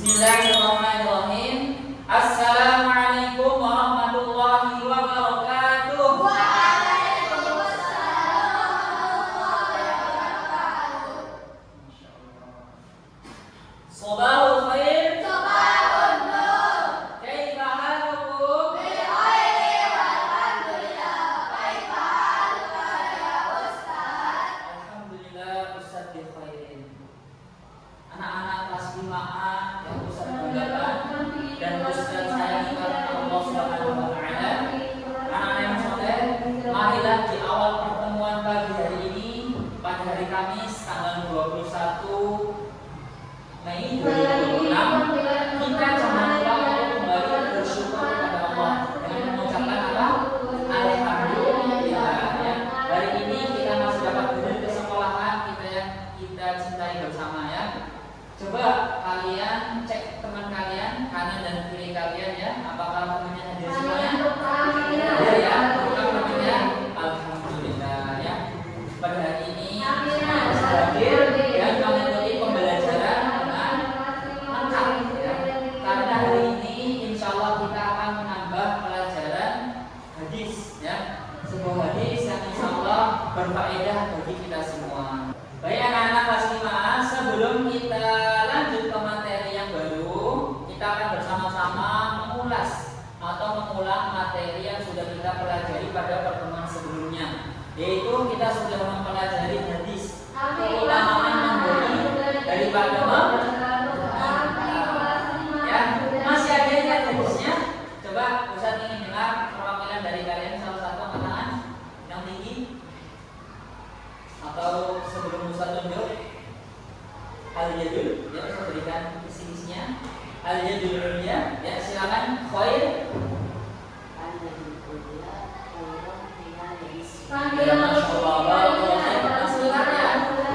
Bismillahirrahmanirrahim. Assalamualaikum warahmatullahi wabarakatuh. Sabahul khair. Sabahun nur. Kaifa halukum? Bikhairi walhamdulillah. Kaifa haluka ya Ustaz? Alhamdulillah Ustaz bi khairin. Anak-anak kelas 5A yang Ustaz banggakan dan Ustaz sayangi karena Allah Subhanahu wa taala. Anak-anak yang soleh, marilah di awal pertemuan pagi hari ini pada hari Kamis tanggal 21 Mei 2026 kita jangan lupa untuk kembali bersyukur kepada Allah dengan mengucapkan apa? Alhamdulillah ya. Hari ini kita masih dapat hadir ke sekolahan kita cintai bersama ya. Coba kalian cek teman kalian kanan dan kiri kalian ya, apakah temannya hadir semuanya? Hadir ya, bukan temannya. Alhamdulillah ya. Pada hari ini semua bisa hadir dan mengikuti pembelajaran dengan lengkap ya. Karena hari ini insya Allah kita akan menambah pelajaran hadis ya, sebuah hadis yang insya Allah berfaedah bagi kita semua. Baik anak-anak kelas 5A, sebelum kita lanjut ke materi yang baru, kita akan bersama-sama mengulas atau mengulang materi yang sudah kita pelajari pada pertemuan sebelumnya. Yaitu kita sudah mempelajari hadis keutamaan memberi daripada ya, masih ada ingat hadisnya? Coba Ustaz ingin dengar perwakilan dari kalian salah satu angkat tangan yang tinggi. Atau sebelum Ustaz tunjuk al-yadul ya, saya berikan isi-isinya. Al-yadul ya, silakan khair. Ya, Masya Allah, barakallahu fiik. Masih ingat ya.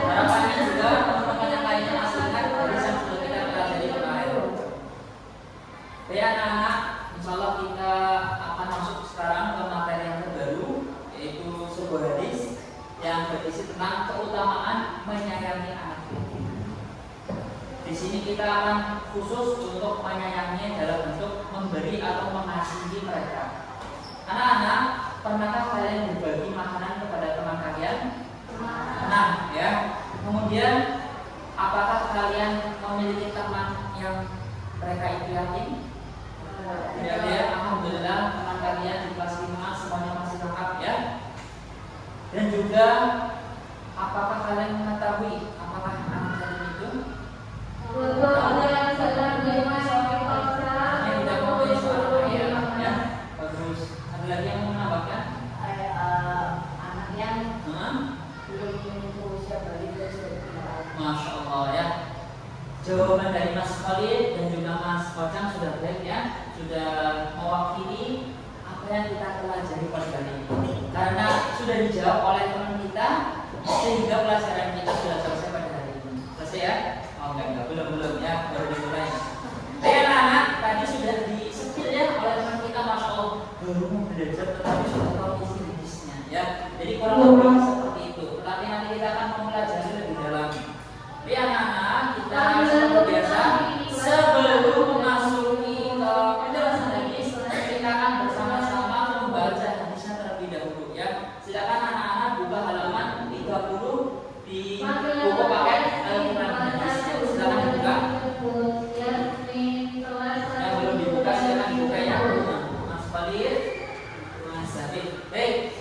Harapannya juga teman-teman yang lainnya masih ingat hadis yang sudah kita pelajari kemarin. Baik anak-anak, insya Allah kita akan masuk sekarang ke materi yang terbaru, yaitu sebuah hadis yang berisi tentang keutamaan menyayangi anak. Di sini kita akan khusus untuk menyayangi dalam bentuk memberi atau mengasihi mereka. Anak-anak, pernahkah kalian berbagi makanan kepada teman kalian? Pernah ya. Kemudian apakah kalian memiliki teman yang mereka itu yatim? Tidak ya. Alhamdulillah teman kalian di kelas 5 semuanya masih lengkap ya. Dan juga apakah kalian mengetahui apakah anak kalian itu yang tidak mempunyai seorang ayah ya? Bagus. Ada lagi yang mau menambahkan? Anak yang belum menyentuh usia balik dan sudah tidak. Masya Allah ya. Jawaban dari Mas Khalid dan juga Mas Kocang sudah baik ya, sudah mewakili apa yang kita pelajari pada hari ini. Karena sudah dijawab oleh teman kita, sehingga pelajaran kita sudah selesai pada hari ini. Selesai ya? Oh enggak, belum ya, baru dimulai. Baik anak-anak, tadi sudah di-spill ya oleh teman kita, Masya Allah, baru mau belajar tetapi sudah tahu isi hadisnya ya. Jadi kurang lebih seperti itu. Tetapi nanti kita akan mempelajari lebih dalam. Baik anak-anak, kita seperti biasa sebelum memasuki ke penjelasan hadis, kita akan bersama-sama membaca hadisnya terlebih dahulu ya. Silakan anak-anak buka halaman 30 di buku paket Al-Quran hadis. Silakan dibuka. Yang belum dibuka silakan dibuka ya. Mas Khalid, Mas Zabid. Baik.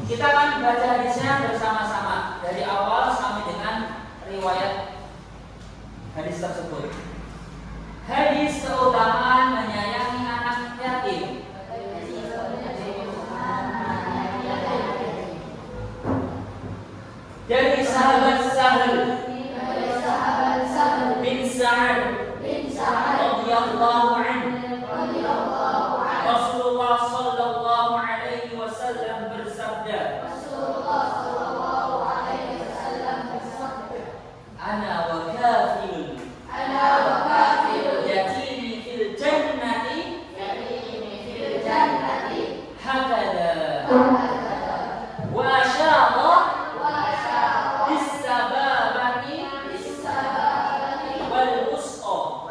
Kita akan baca hadisnya bersama-sama dari awal sampai dengan riwayat hadis tersebut. Hadis keutamaan menyayangi anak yatim. Dari sahabat Sahal bin Sa'ad radhiyallahu anhu, Rasulullah sallallahu alaihi wasallam bersabda, Ana wa kafilul yatimi fil jannati hakada wa asyara bis sababati wal usqa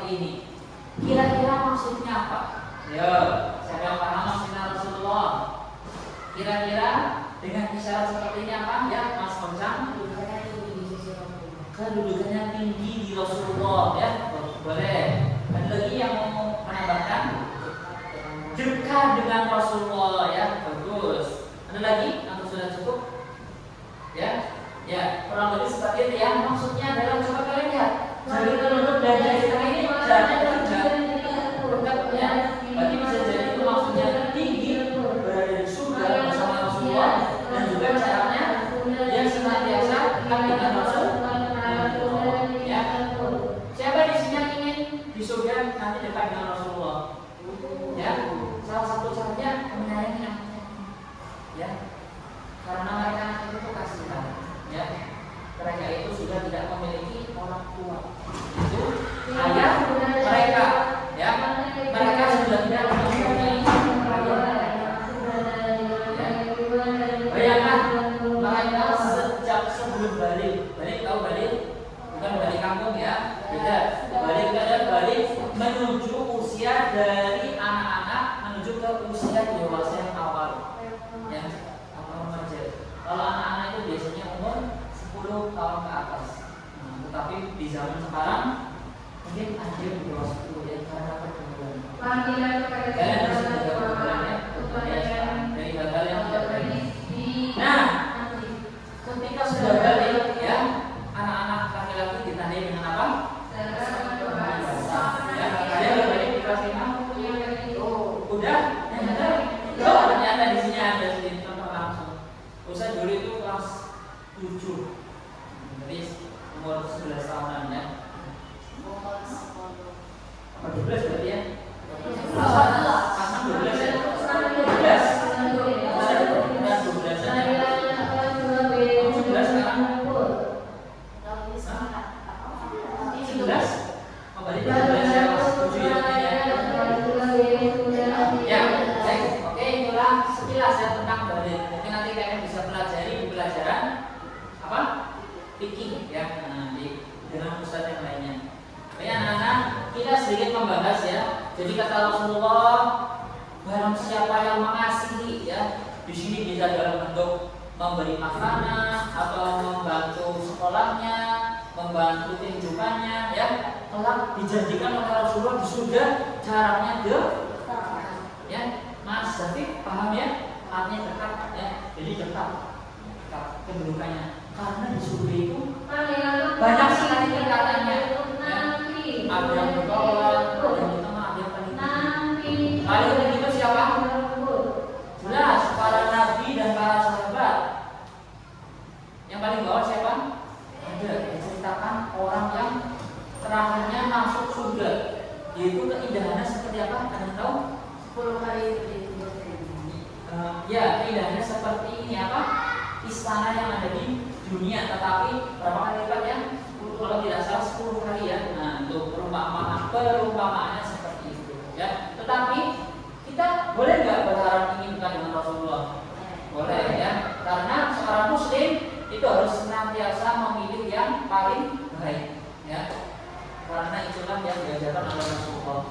seperti ini. Kira-kira maksudnya apa? Yo, siapa yang paham maksudnya Rasulullah? Kira-kira dengan isyarat seperti ini apa? Ya, Mas Komsang. Kedudukannya tinggi di Rasulullah, ya. Boleh. Ada lagi yang mau menambahkan? Dekat dengan Rasulullah, ya. Bagus. Ada lagi? Atau sudah cukup? Ya. Ya, kurang lebih seperti itu ya. Maksudnya adalah coba kalian lihat. Jadi menurut belajar kita ini jaraknya dekat ya. Berarti bisa jadi itu maksudnya tinggi, berada di surga bersama Rasulullah, dan juga caranya yang senantiasa dekat dengan Rasulullah. Ya. Siapa di sini yang ingin di surga nanti dekat dengan Rasulullah? Ya. Salah satu caranya menyayangi anaknya. Ya. Karena mereka itu kasihan. Ya, mereka itu sudah tidak memiliki orang tua. Itu ayah mereka, ya, mereka sudah tidak mempunyai ayah. Ya. Bayangkan mereka sejak sebelum balik tahu balik? Bukan balik kampung ya, beda. Balik itu adalah balik menuju usia dari anak-anak menuju ke usia dewasa yang awal. Ya, atau remaja. Kalau anak-anak itu biasanya umur 10 tahun ke atas. Tetapi di zaman sekarang mungkin ada di bawah 10 ya, karena pergumulan. Kalian harus menjaga pergumulan ya, dari hal-hal yang tidak baik. Nah, ketika sudah balik ya, anak-anak laki-laki ditandai dengan apa? Ya, kalian udah balik di kelas 5? Udah? Oh, ternyata di sini ada sedikit contoh langsung. Ustaz dulu itu kelas 7, jadi umur 11 tahunan ya. 12 berarti ya? Kelas 12 ya? 12 sekarang? 11? Oh berarti 12 ya, kelas 7 ya? Ya, baik. Oke, itulah sekilas ya tentang balik. Mungkin nanti kalian bisa pelajari di pelajaran apa? Fikih ya, dengan ustaz yang lainnya. Oke anak-anak, kita sedikit membahas ya. Jadi kata Rasulullah, barang siapa yang mengasihi ya, di sini bisa dalam bentuk memberi makanan atau membantu sekolahnya, membantu tinjukannya ya, kelak dijanjikan oleh Rasulullah di surga jaraknya ya. Mas Zafif paham ya? Artinya dekat ya, jadi dekat kedudukannya. Karena di surga itu banyak sekali tingkatannya. Ya. Ada yang di bawah, ada yang di tengah, ada yang paling tinggi. Paling tinggi itu siapa? Jelas para nabi dan para sahabat. Yang paling bawah siapa? Ada diceritakan orang yang terakhirnya masuk surga. Yaitu keindahannya seperti apa? Kalian tahu? 10 kali ya, keindahannya seperti ini apa? Istana yang ada di dunia, tetapi berapa kali lipat ya? Kalau tidak salah 10 kali ya. Nah, untuk perumpamaannya seperti itu ya. Tetapi kita boleh nggak berharap ingin dekat dengan Rasulullah? Boleh ya. Karena seorang muslim itu harus senantiasa memilih yang paling baik ya. Karena itulah yang diajarkan oleh Rasulullah.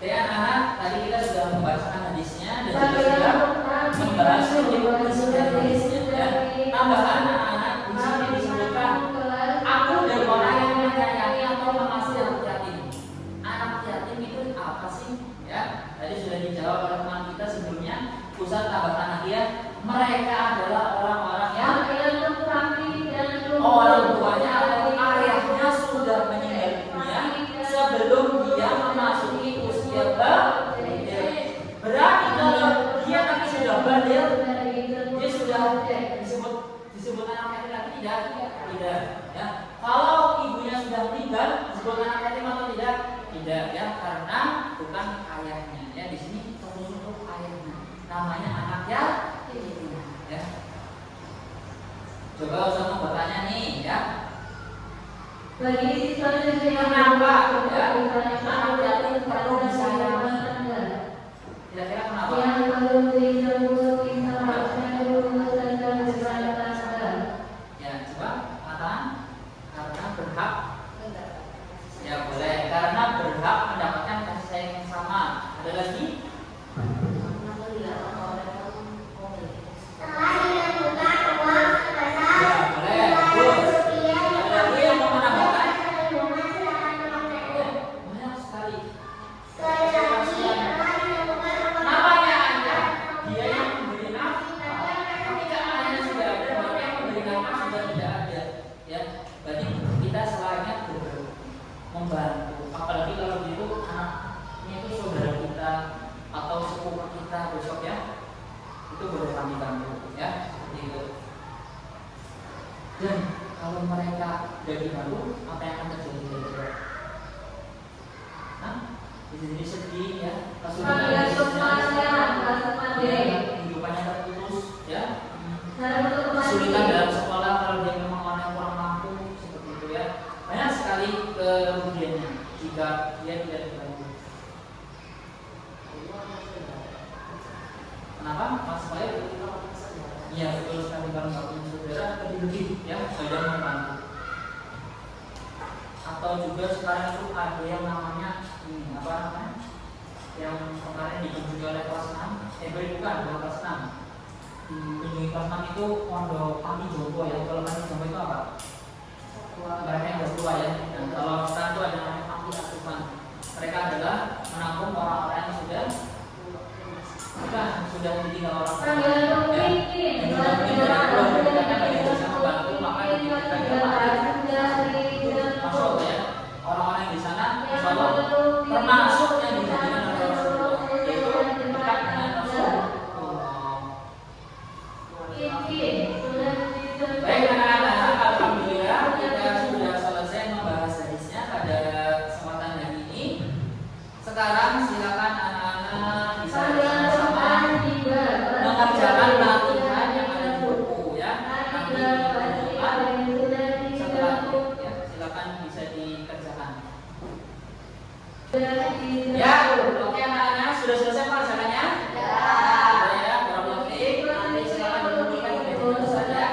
Ya anak-anak, tadi kita sudah membacakan hadisnya dan juga sudah membahas sedikit dari hadisnya. Ya. Tambahan anak-anak di sini disebutkan, aku dan orang yang menyayangi atau mengasihi anak yatim. Anak yatim itu apa sih? Ya, tadi sudah dijawab oleh teman kita sebelumnya. Ustaz tambahkan lagi ya. Mereka adalah orang-orang yang orang tuanya atau ayahnya sudah meninggal dunia sebelum dia memasuki usia balik. Berarti kalau dia nanti sudah balik, dia sudah disebut anak yatim lagi tidak ya. Kalau ibunya sudah meninggal disebut anak yatim atau tidak ya, karena bukan ayahnya ya. Di sini khusus untuk ayahnya namanya anak yatim ya. Coba Ustaz mau bertanya nih ya. Bagi siswa dan kenapa ya anak yatim perlu disayangi? Kira-kira kenapa? Ya, coba katakan karena berhak Dan kalau mereka jadi malu, apa yang akan terjadi? Hah? Bisa jadi sedih ya. Kehidupannya terputus ya. Kesulitan dalam sekolah kalau dia memang orang yang kurang mampu seperti itu ya. Banyak sekali kerugiannya jika dia tidak dibantu. Kenapa? Mas Baik? Iya betul sekali, kalau satu saudara lebih ya sudah membantu. Atau juga sekarang itu ada yang namanya ini apa namanya? Yang kemarin dikunjungi oleh kelas 6, bukan kelas 6. Dikunjungi kelas 6 itu Pondok Panti Jompo ya. Kalau Panti Jompo itu apa? Mereka yang berdua ya. Dan kalau sekarang itu ada namanya Panti Asuhan. Mereka adalah menampung orang-orang yang sudah ditinggal orang tua. Masuk ya. Orang-orang yang di sana insya Allah termasuk yang dijadikan oleh Rasulullah, yaitu dekat dengan Rasulullah. Baik anak-anak, alhamdulillah kita sudah selesai membahas hadisnya pada kesempatan hari ini. Sekarang silakan anak-anak bisa bersama-sama mengerjakan latihan yang ada di buku ya. Nanti setelah ya, silakan bisa dikerjakan. Ya, oke anak-anak, sudah selesai mengerjakannya? Ya, berapa detik? Nanti silakan dikumpulkan di meja saja.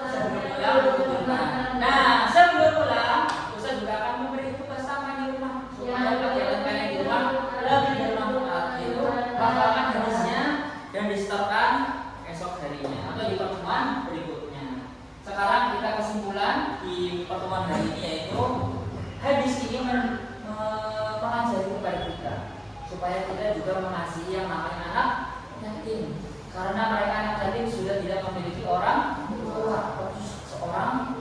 Sebelum pulang, nah sebelum pulang, Ustaz juga akan memberi tugas sama di rumah supaya pelajaran kalian di rumah lebih bermanfaat. Itu hafalan hadisnya dan disetorkan esok harinya atau di pertemuan berikutnya. Sekarang kita kesimpulan di pertemuan hari ini, yaitu hadis ini mengajari kepada kita supaya kita juga mengasihi yang namanya anak yatim, karena mereka anak yatim sudah tidak memiliki orang tua, seorang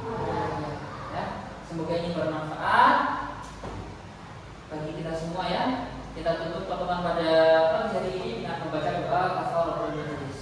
ya. Semoga ini bermanfaat bagi kita semua ya. Kita tutup pertemuan pada pagi hari ini dengan membaca doa kafaratul majlis.